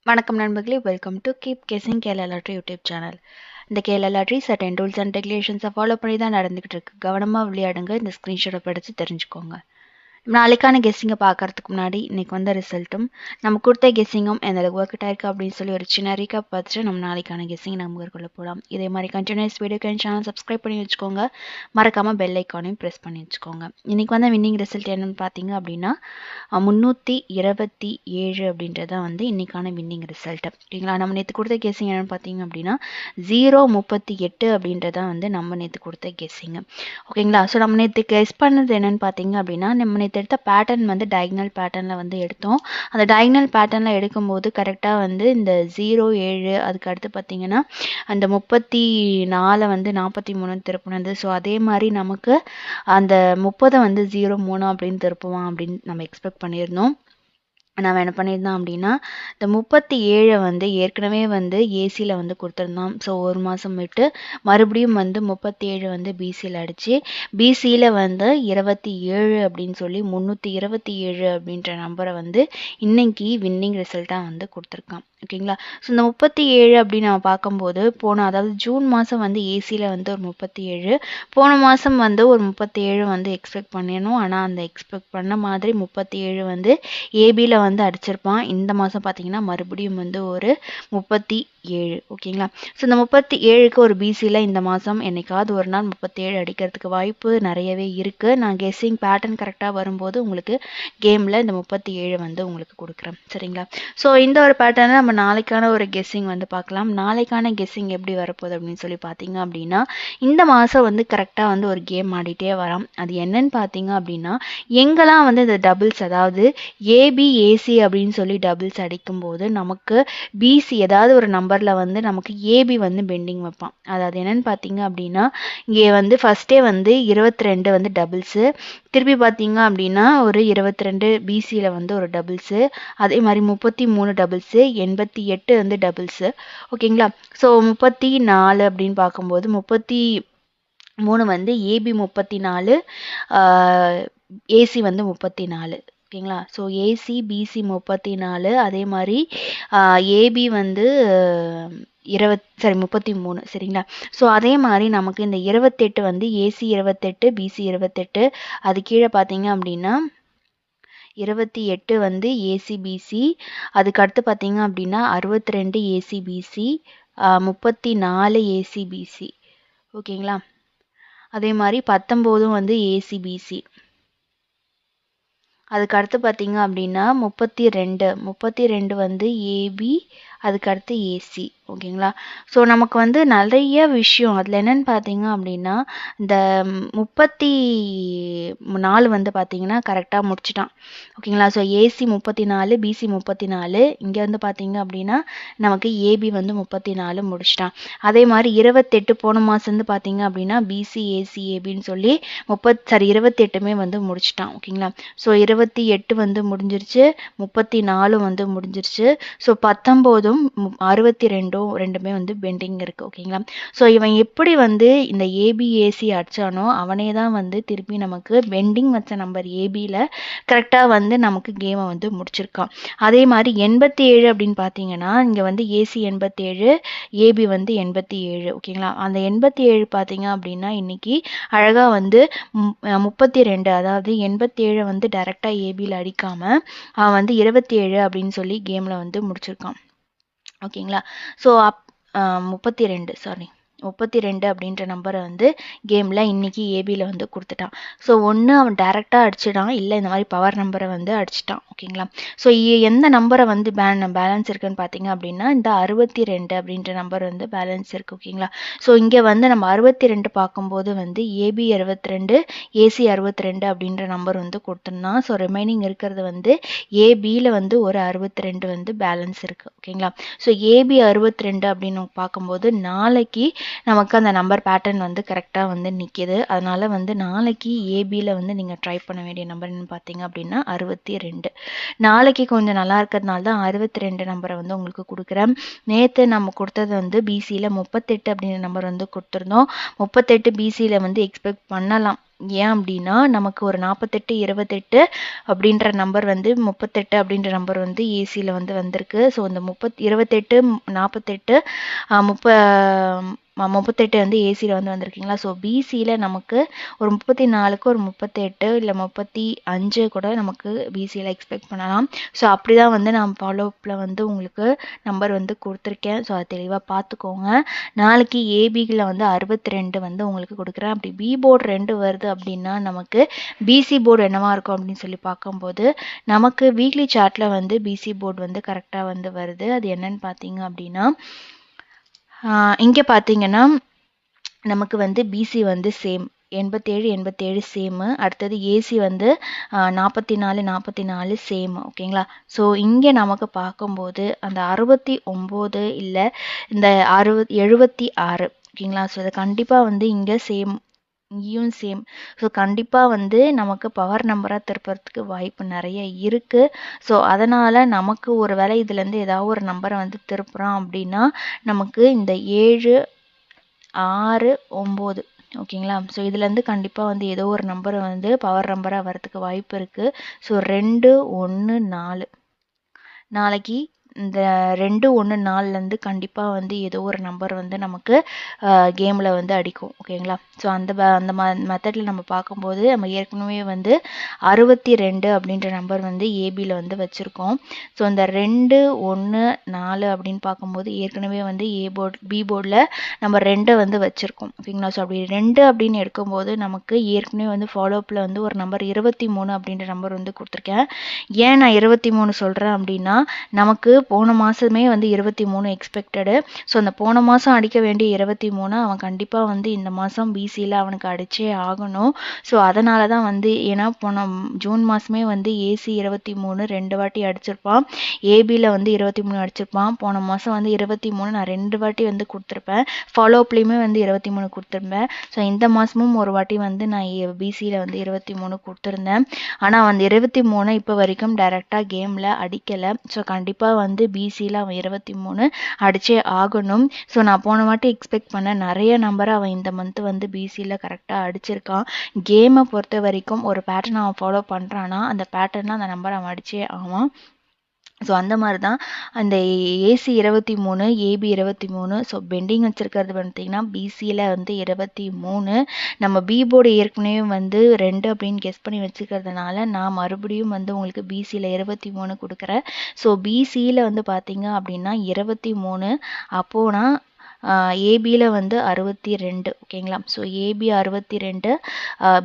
வணக்கம் நண்பர்களே, welcome to keep guessing Kerala lottery YouTube channel. இந்த Kerala lottery certain rules and ரெகுலேஷன்ஸை ஃபாலோ பண்ணி தான் நடந்துகிட்டு இருக்கு. கவனமாக விளையாடுங்க. இந்த ஸ்க்ரீன்ஷாட்டை படித்து தெரிஞ்சுக்கோங்க. நாளைக்கான கெஸ்ஸிங்கை பார்க்கறதுக்கு முன்னாடி இன்னைக்கு வந்த ரிசல்ட்டும் நம்ம கொடுத்த கெஸ்ஸிங்கும் எந்த அளவுக்கு ஒர்க் அவுட் ஆயிருக்கு அப்படின்னு சொல்லி ஒரு சின்ன ரீகாப் பார்த்துட்டு நம்ம நாளைக்கான கெஸ்ஸிங் நம்ம மேற்கொள்ள போகலாம். இதே மாதிரி கண்டினியூஸ் வீடியோக்கு என் சேனல் சப்ஸ்கிரைப் பண்ணி வச்சுக்கோங்க. மறக்காமல் பெல் ஐக்கானையும் ப்ரெஸ் பண்ணி வச்சுக்கோங்க. இன்னைக்கு வந்த வின்னிங் ரிசல்ட் என்னன்னு பார்த்தீங்க அப்படின்னா 327 அப்படின்றது தான் வந்து இன்னைக்கான வின்னிங் ரிசல்ட். ஓகேங்களா, நம்ம நேற்று கொடுத்த கெஸ்ஸிங் என்னன்னு பார்த்தீங்க அப்படின்னா 038 அப்படின்றதான் வந்து நம்ம நேற்று கொடுத்த கெஸ்ஸிங். ஓகேங்களா, ஸோ நம்ம நேற்று கெஸ் பண்ணது என்னன்னு பார்த்தீங்க அப்படின்னா நம்ம நேற்று எடுத்த பேட்டர்ன் வந்து டயகனல் பேட்டர்னில் வந்து எடுத்தோம். அந்த டயகனல் பேட்டர்னில் எடுக்கும்போது கரெக்டாக வந்து இந்த 07 அதுக்கு அடுத்து பார்த்தீங்கன்னா அந்த 34 வந்து 43 திருப்பினது. ஸோ அதே மாதிரி நமக்கு அந்த 30 வந்து 03 அப்படின்னு திருப்புவான் அப்படின்னு நம்ம எக்ஸ்பெக்ட் பண்ணியிருந்தோம். நம்ம என்ன பண்ணியிருந்தோம் அப்படின்னா இந்த 37 வந்து ஏற்கனவே வந்து ஏசியில் வந்து கொடுத்துருந்தோம். ஸோ ஒரு மாதம் விட்டு மறுபடியும் வந்து 37 வந்து பிசியில் அடித்து பிசியில் வந்து 27 அப்படின்னு சொல்லி 327 அப்படின்ற நம்பரை வந்து இன்னைக்கு வின்னிங் ரிசல்ட்டாக வந்து கொடுத்துருக்கான். ஓகேங்களா, ஸோ இந்த 37 அப்படின்னு நம்ம பார்க்கும்போது அதாவது ஜூன் மாதம் வந்து ஏசியில் வந்து ஒரு 37, போன மாதம் வந்து ஒரு 37 வந்து எக்ஸ்பெக்ட் பண்ணிடணும். ஆனால் அந்த எக்ஸ்பெக்ட் பண்ண மாதிரி 37 வந்து ஏபியில் வந்து அடிச்சிருப்பான். இந்த மாதம் பார்த்தீங்கன்னா மறுபடியும் வந்து ஒரு 37. ஓகேங்களா, ஸோ இந்த 37க்கு ஒரு பிசியில் இந்த மாதம் என்னைக்காவது ஒரு நாள் 37 அடிக்கிறதுக்கு வாய்ப்பு நிறையவே இருக்குது. நான் கெஸ்ஸிங் பேட்டர்ன் கரெக்டாக வரும்போது உங்களுக்கு கேமில் இந்த 37 வந்து உங்களுக்கு கொடுக்குறேன். சரிங்களா, ஸோ இந்த ஒரு பேட்டர்னை நம்ம நாளைக்கான ஒரு கெஸ்ஸிங் வந்து பார்க்கலாம். நாளைக்கான கெஸ்ஸிங் எப்படி வரப்போகுது அப்படின்னு சொல்லி பார்த்தீங்க அப்படின்னா இந்த மாதம் வந்து கரெக்டாக வந்து ஒரு கேம் ஆடிட்டே வரோம். அது என்னன்னு பார்த்தீங்க அப்படின்னா எங்கெல்லாம் வந்து இந்த டபுள்ஸ், அதாவது ஏபி ஏசி அப்படின்னு சொல்லி டபுள்ஸ் அடிக்கும்போது நமக்கு பிசி ஏதாவது ஒரு நம்பரில் வந்து நமக்கு ஏபி வந்து பெண்டிங் வைப்பான். அதாவது என்னன்னு பார்த்தீங்க அப்படின்னா இங்கே வந்து ஃபஸ்ட்டே வந்து 22 வந்து டபுள்ஸு, திருப்பி பார்த்தீங்க அப்படின்னா ஒரு 22 பிசியில் வந்து ஒரு டபுள்ஸு, அதே மாதிரி 33 டபுள்ஸு, 88 வந்து டபுள்ஸு. ஓகேங்களா, ஸோ 34 அப்படின்னு பார்க்கும்போது 33 வந்து ஏபி 34, ஏசி வந்து 34. ஓகேங்களா, ஸோ ஏசி பிசி 34, அதே மாதிரி ஏபி வந்து 33. சரிங்களா, ஸோ அதே மாதிரி நமக்கு இந்த 28 வந்து ஏசி 28 பிசி 28, அது கீழே பார்த்தீங்க அப்படின்னா 28 வந்து ஏசிபிசி, அதுக்கு அடுத்து பார்த்தீங்க அப்படின்னா 62 ஏசிபிசி, 34 ஏசிபிசி. ஓகேங்களா, அதே மாதிரி 19 வந்து ஏசிபிசி, அதுக்கு அடுத்து பார்த்தீங்க அப்படின்னா 32 வந்து ஏபி, அதுக்கு அடுத்து ஏசி. ஓகேங்களா, ஸோ நமக்கு வந்து நிறைய விஷயம் அதில் என்னென்னு பார்த்தீங்க அப்படின்னா இந்த 34 வந்து பார்த்தீங்கன்னா கரெக்டாக முடிச்சிட்டான். ஓகேங்களா, ஸோ ஏசி 34, பிசி 34, இங்கே வந்து பார்த்தீங்க அப்படின்னா நமக்கு ஏபி வந்து 34 முடிச்சிட்டான். அதே மாதிரி 28 போன மாதம் வந்து பார்த்தீங்க அப்படின்னா பிசி ஏசி ஏபின்னு சொல்லி 28மே வந்து முடிச்சிட்டான். ஓகேங்களா, ஸோ 28 வந்து முடிஞ்சிருச்சு, 34 வந்து முடிஞ்சிருச்சு. ஸோ 19ம் 62 ரெண்டுமே வந்து பெண்டிங் இருக்குது. ஓகேங்களா, ஸோ இவன் எப்படி வந்து இந்த ஏபிஏசி அடித்தானோ அவனே தான் வந்து திருப்பி நமக்கு பெண்டிங் வச்ச நம்பர் ஏபியில் கரெக்டாக வந்து நமக்கு கேமை வந்து முடிச்சிருக்கான். அதே மாதிரி 87 அப்படின்னு பார்த்தீங்கன்னா இங்கே வந்து ஏசி 87, ஏபி வந்து 87. ஓகேங்களா, அந்த 87 பார்த்தீங்க அப்படின்னா இன்னைக்கு அழகாக வந்து 32, அதாவது 87 வந்து டைரெக்டாக ஏபியில் அடிக்காமல் அவன் வந்து 27 அப்படின்னு சொல்லி கேமில் வந்து முடிச்சிருக்கான். ஓகேங்களா, ஸோ 32 அப்படின்ற நம்பரை வந்து கேமில் இன்னைக்கு ஏபியில் வந்து கொடுத்துட்டான். ஸோ ஒன்று அவன் டைரெக்டாக அடிச்சிடான், இல்லை இந்த மாதிரி பவர் நம்பரை வந்து அடிச்சிட்டான். ஓகேங்களா, ஸோ எந்த நம்பரை வந்து பேலன்ஸ் இருக்குன்னு பார்த்தீங்க அப்படின்னா இந்த 62 அப்படின்ற நம்பர் வந்து பேலன்ஸ் இருக்குது. ஓகேங்களா, ஸோ இங்கே வந்து நம்ம 62 பார்க்கும்போது வந்து ஏபி 62, ஏசி 62 அப்படின்ற நம்பர் வந்து கொடுத்துருந்தான். ஸோ ரிமைனிங் இருக்கிறது வந்து ஏபியில் வந்து ஒரு 62 வந்து பேலன்ஸ் இருக்குது. ஓகேங்களா, ஸோ ஏபி 62 அப்படின்னு பார்க்கும்போது நாளைக்கு நமக்கு அந்த நம்பர் பேட்டர்ன் வந்து கரெக்டாக வந்து நிற்கிது. அதனால் வந்து நாளைக்கு ஏபியில் வந்து நீங்கள் ட்ரை பண்ண வேண்டிய நம்பர் என்னன்னு பார்த்தீங்க அப்படின்னா 62. நாளைக்கு கொஞ்சம் நல்லா இருக்கிறதுனால தான் 62 நம்பரை வந்து உங்களுக்கு கொடுக்குறேன். நேற்று நம்ம கொடுத்தது வந்து பிசியில் 38 அப்படின்ற நம்பர் வந்து கொடுத்துருந்தோம். 38 பிசியில் வந்து எக்ஸ்பெக்ட் பண்ணலாம். ஏன் அப்படின்னா நமக்கு ஒரு 48 28 அப்படின்ற நம்பர் வந்து 38 அப்படின்ற நம்பர் வந்து ஏசியில் வந்து வந்திருக்கு. ஸோ இந்த 28 48 38 வந்து ஏசியில் வந்து வந்திருக்கீங்களா. ஸோ பிசியில் நமக்கு ஒரு 34க்கு ஒரு 38 இல்லை 35 கூட நமக்கு பிசியில் எக்ஸ்பெக்ட் பண்ணலாம். ஸோ அப்படி தான் வந்து நான் ஃபாலோஅப்பில் வந்து உங்களுக்கு நம்பர் வந்து கொடுத்துருக்கேன். ஸோ அதை தெளிவாக பார்த்துக்கோங்க. நாளைக்கு ஏபியில் வந்து 62 வந்து உங்களுக்கு கொடுக்குறேன். அப்படி பி போர்டு 2 வருது அப்படின்னா நமக்கு பிசி போர்டு என்னவா இருக்கும் அப்படின்னு சொல்லி பார்க்கும்போது நமக்கு வீக்லி சார்ட்டில் வந்து பிசி போர்டு வந்து கரெக்டாக வந்து வருது. அது என்னன்னு பார்த்தீங்க அப்படின்னா இங்கே பார்த்தீங்கன்னா நமக்கு வந்து பிசி வந்து சேம் 87 சேமு. அடுத்தது ஏசி வந்து 44 சேம். ஓகேங்களா. ஸோ இங்கே நமக்கு பார்க்கும்போது அந்த 69 இல்லை இந்த 76 ஓகேங்களா. ஸோ இது கண்டிப்பாக வந்து இங்கே சேம், இங்கேயும் சேம். ஸோ கண்டிப்பாக வந்து நமக்கு பவர் நம்பராக திருப்பறதுக்கு வாய்ப்பு நிறைய இருக்குது. ஸோ அதனால் நமக்கு ஒரு வேளை இதுலேருந்து ஏதாவது ஒரு நம்பரை வந்து திருப்புறோம் அப்படின்னா நமக்கு இந்த 7 6 9 ஓகேங்களா. ஸோ இதுலேருந்து கண்டிப்பாக வந்து ஏதோ ஒரு நம்பரை வந்து பவர் நம்பராக வரதுக்கு வாய்ப்பு இருக்குது. ஸோ 2 1 4 நாளைக்கு இந்த 2 1 4லேருந்து கண்டிப்பாக வந்து ஏதோ ஒரு நம்பர் வந்து நமக்கு கேமில் வந்து அடிக்கும். ஓகேங்களா. ஸோ அந்த மெத்தடில் நம்ம பார்க்கும்போது நம்ம ஏற்கனவே வந்து 62 அப்படின்ற நம்பர் வந்து ஏபியில் வந்து வச்சுருக்கோம். ஸோ இந்த 2 1 4 அப்படின்னு பார்க்கும்போது ஏற்கனவே வந்து பி போர்டில் நம்ம 2 வந்து வச்சுருக்கோம். ஓகேங்களா. ஸோ அப்படி 2 அப்படின்னு எடுக்கும்போது நமக்கு ஏற்கனவே வந்து ஃபாலோஅப்பில் வந்து ஒரு நம்பர் 23 அப்படின்ற நம்பர் வந்து கொடுத்துருக்கேன். ஏன் நான் 23 சொல்கிறேன் அப்படின்னா நமக்கு போன மாதமே வந்து 23 எக்ஸ்பெக்டடு. ஸோ அந்த போன மாதம் அடிக்க வேண்டிய 23 அவன் கண்டிப்பாக வந்து இந்த மாதம் பிசியில் அவனுக்கு அடிச்சே ஆகணும். ஸோ அதனால தான் வந்து ஏன்னா போன ஜூன் மாதமே வந்து ஏசி 23 2 வாட்டி அடிச்சிருப்பான், ஏபியில் வந்து 23 அடிச்சிருப்பான். போன மாதம் வந்து 23 நான் 2 வாட்டி வந்து கொடுத்துருப்பேன். ஃபாலோஅப்லேயுமே வந்து 23 கொடுத்துருப்பேன். ஸோ இந்த மாதமும் ஒரு வாட்டி வந்து நான் பிசியில் வந்து 23 கொடுத்துருந்தேன். ஆனால் வந்து 23 இப்போ வரைக்கும் டைரெக்டாக கேமில் அடிக்கலை. ஸோ கண்டிப்பாக வந்து பிசியில் அவன் 23 அடிச்சே ஆகணும். ஸோ நான் போன வாட்டி எக்ஸ்பெக்ட் பண்ண நிறைய நம்பரை அவன் இந்த மந்த் வந்து பிசியில் கரெக்டாக அடிச்சிருக்கான். கேமை பொறுத்த வரைக்கும் ஒரு பேட்டர்ன் அவன் ஃபாலோ பண்ணுறான்னா அந்த பேட்டர்னில் அந்த நம்பரை அவன் அடிச்சே ஆவான். ஸோ அந்த மாதிரி தான் அந்த ஏசி 23 ஏபி 23. ஸோ பெண்டிங் வச்சுருக்கிறது பார்த்தீங்கன்னா பிசியில் வந்து 23. நம்ம பி போர்டு ஏற்கனவே வந்து 2 அப்படின்னு கெஸ் பண்ணி வச்சுக்கிறதுனால நான் மறுபடியும் வந்து உங்களுக்கு பிசியில் 23 கொடுக்குறேன். ஸோ பிசியில் வந்து பார்த்தீங்க அப்படின்னா 23 அப்போனா ஏபியில் வந்து 62 ஓகேங்களா. ஸோ ஏபி 62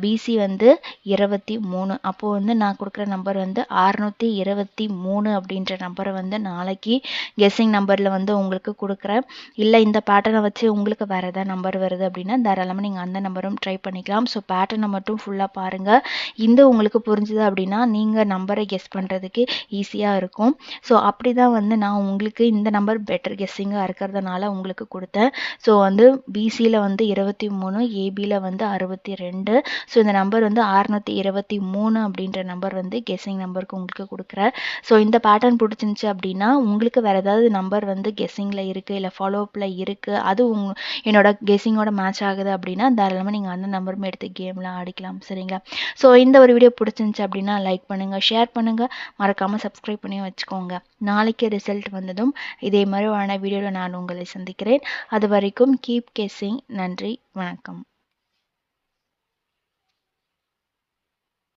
பிசி வந்து 23. அப்போது வந்து நான் கொடுக்குற நம்பர் வந்து 623 அப்படின்ற நம்பரை வந்து நாளைக்கு கெஸ்ஸிங் நம்பரில் வந்து உங்களுக்கு கொடுக்குறேன். இல்லை இந்த பேட்டர்னை வச்சு உங்களுக்கு வேறு எதாவது நம்பர் வருது அப்படின்னா தாராளமாக நீங்கள் அந்த நம்பரும் ட்ரை பண்ணிக்கலாம். ஸோ பேட்டர்னை மட்டும் ஃபுல்லாக பாருங்கள். இந்த உங்களுக்கு புரிஞ்சுது அப்படின்னா நீங்கள் நம்பரை கெஸ் பண்ணுறதுக்கு ஈஸியாக இருக்கும். ஸோ அப்படி தான் வந்து நான் உங்களுக்கு இந்த நம்பர் பெட்டர் கெஸ்ஸிங்காக இருக்கிறதுனால உங்களுக்கு கொடுத்தேன். ஸோ வந்து பிசியில் வந்து 23, ஏபியில் வந்து 62. ஸோ இந்த நம்பர் வந்து 623 அப்படின்ற நம்பர் வந்து கெஸ்ஸிங் நம்பருக்கு உங்களுக்கு கொடுக்குறேன். ஸோ இந்த பேட்டர்ன் பிடிச்சிருந்துச்சு அப்படின்னா உங்களுக்கு வேறு ஏதாவது நம்பர் வந்து கெஸ்ஸிங்கில் இருக்குது இல்லை ஃபாலோஅப்பில் இருக்குது, அது என்னோட கெஸ்ஸிங்கோட மேட்ச் ஆகுது அப்படின்னா தாராளமாக நீங்கள் அந்த நம்பருமே எடுத்து கேமில் ஆடிக்கலாம். சரிங்களா. ஸோ இந்த ஒரு வீடியோ பிடிச்சிருந்துச்சு அப்படின்னா லைக் பண்ணுங்கள், ஷேர் பண்ணுங்கள், மறக்காமல் சப்ஸ்கிரைப் பண்ணி வச்சுக்கோங்க. நாளைக்கு ரிசல்ட் வந்ததும் இதே மாதிரி வீடியோவில் நான் உங்களை சந்திக்கிறேன். அது வரைக்கும் கீப் கெஸ்ஸிங். நன்றி, வணக்கம்.